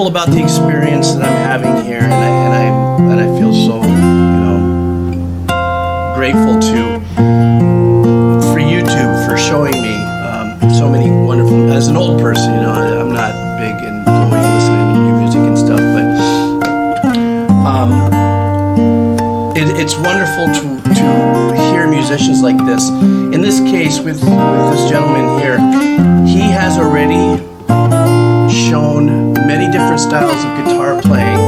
all about the experience that I'm having here, and I feel so, grateful for YouTube for showing me so many wonderful. As an old person, I'm not big in going and listening to new music and stuff, but it's wonderful to hear musicians like this. In this case, with this gentleman here, he has already shown many different styles of guitar playing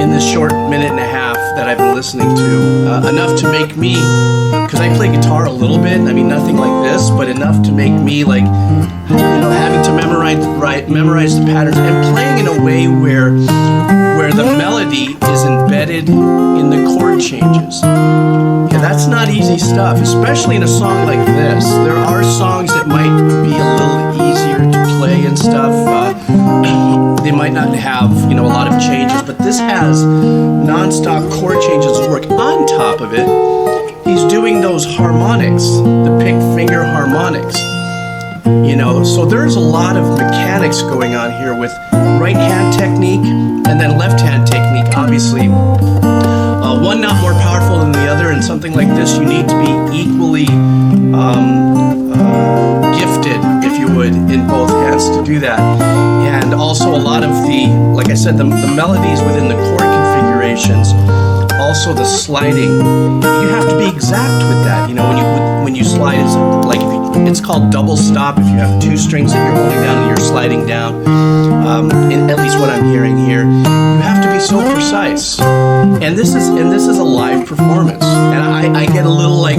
in this short minute and a half that I've been listening to, enough to make me, because I play guitar a little bit, I mean nothing like this, but enough to make me having to memorize the patterns and playing in a way where the melody is embedded in the chord changes. Yeah, that's not easy stuff, especially in a song like this. There are songs that might be a little easier to play and stuff. They might not have, a lot of changes, but this has non-stop chord changes to work. On top of it, he's doing those harmonics, the pick finger harmonics. So there's a lot of mechanics going on here with right hand technique and then left hand technique. Obviously, one not more powerful than the other. And something like this, you need to be equally gifted, if you would, in both hands to do that. And also a lot of like I said, the melodies within the chord configurations, also the sliding, you have to be exact with that. When you slide, it's called double stop if you have two strings that you're holding down and you're sliding down. At least what I'm hearing here, you have to be so precise. And this is a live performance, and I get a little a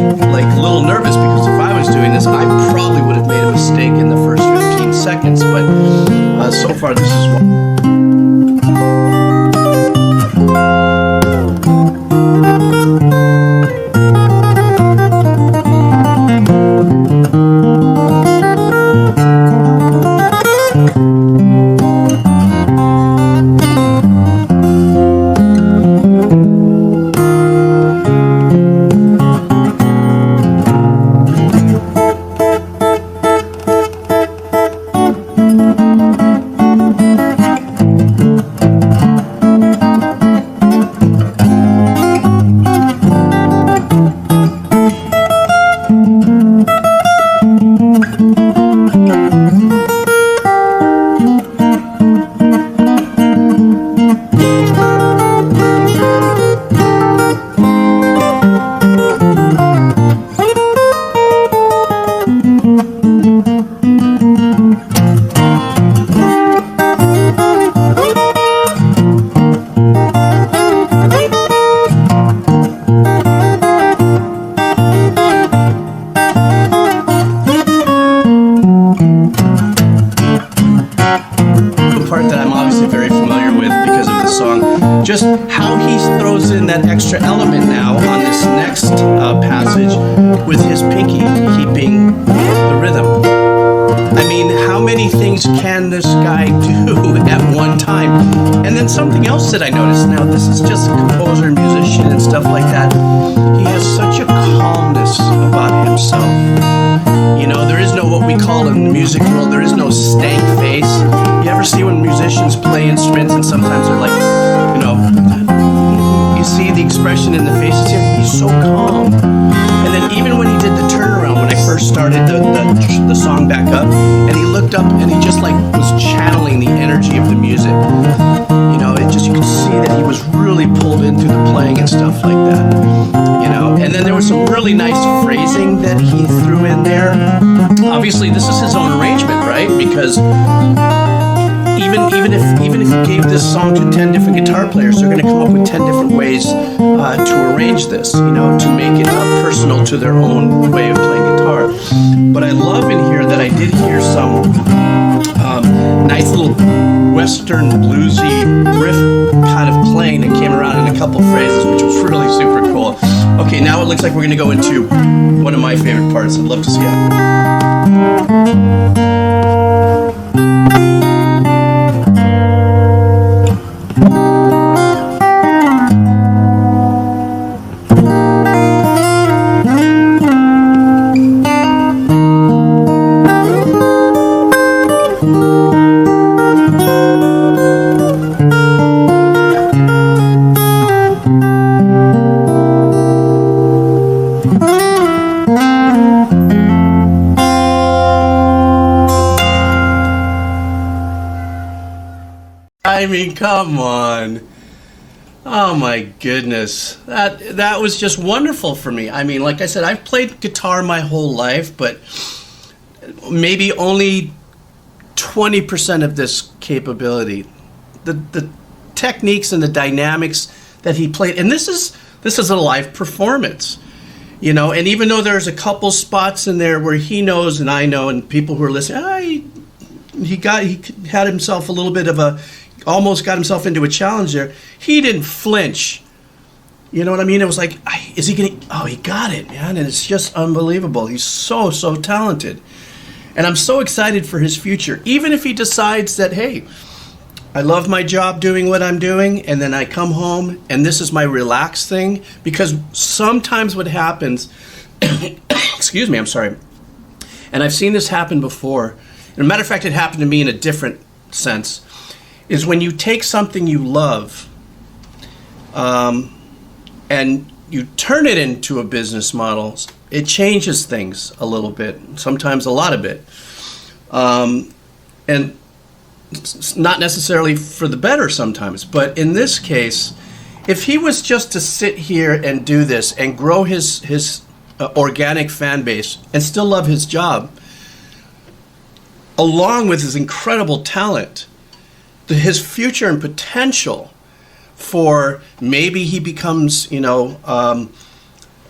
little nervous, because if I was doing this, I probably would have made a mistake in the first 15 seconds. But so far, this is what. Just how he throws in that extra element now on this next passage with his pinky keeping the rhythm. I mean, how many things can this guy do at one time? And then something else that I noticed, now this is just a composer and musician and stuff like that, he has such a calmness about himself. There is no, what we call in the music world, there is no stank face. You ever see when musicians play instruments and sometimes they're like, you see the expression in the faces here? He's so calm. And then even when he did the turnaround, when I first started the song back up, and he looked up and he just was channeling the energy of the music. You could see that he was really pulled in through the playing and stuff like that. And then there was some really nice phrasing that he threw in there. Obviously, this is his own arrangement, right? Because even if you gave this song to 10 different guitar players, they're going to come up with 10 different ways to arrange this, to make it personal to their own way of playing guitar. But I love in here that I did hear some nice little western bluesy riff kind of playing that came around in a couple phrases, which was really super cool. Okay, now it looks like we're going to go into one of my favorite parts. I'd love to see it. come on. Oh my goodness. That was just wonderful for me. I mean, like I said, I've played guitar my whole life, but maybe only 20% of this capability. The techniques and the dynamics that he played, and this is a live performance. You know, and even though there's a couple spots in there where he knows and I know and people who are listening, he had himself a little bit of almost got himself into a challenge there. He didn't flinch. You know what I mean? It was like, is he going to, he got it, man. And it's just unbelievable. He's so talented. And I'm so excited for his future. Even if he decides that, hey, I love my job doing what I'm doing, and then I come home and this is my relaxed thing, because sometimes what happens, excuse me, I'm sorry, and I've seen this happen before, and a matter of fact, it happened to me in a different sense, is when you take something you love and you turn it into a business model, it changes things a little bit, sometimes a lot of it. And it's not necessarily for the better sometimes, but in this case, if he was just to sit here and do this and grow his organic fan base and still love his job, along with his incredible talent, his future and potential for maybe he becomes,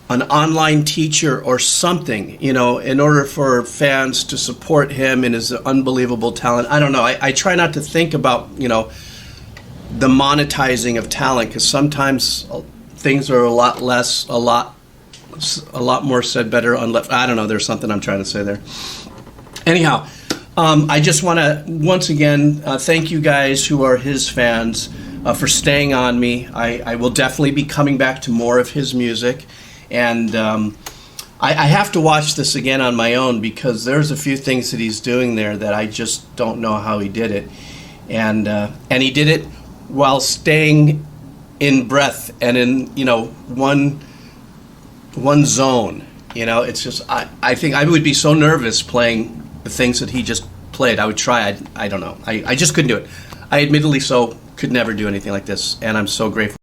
an online teacher or something, in order for fans to support him and his unbelievable talent. I don't know. I try not to think about, the monetizing of talent, because sometimes things are a lot more said better unless, I don't know, there's something I'm trying to say there. Anyhow, I just want to once again thank you guys who are his fans for staying on me. I will definitely be coming back to more of his music. And I have to watch this again on my own, because there's a few things that he's doing there that I just don't know how he did it. And he did it while staying in breath and in, one zone. It's just, I think I would be so nervous playing the things that he just played. I would try. I don't know. I just couldn't do it. I admittedly could never do anything like this. And I'm so grateful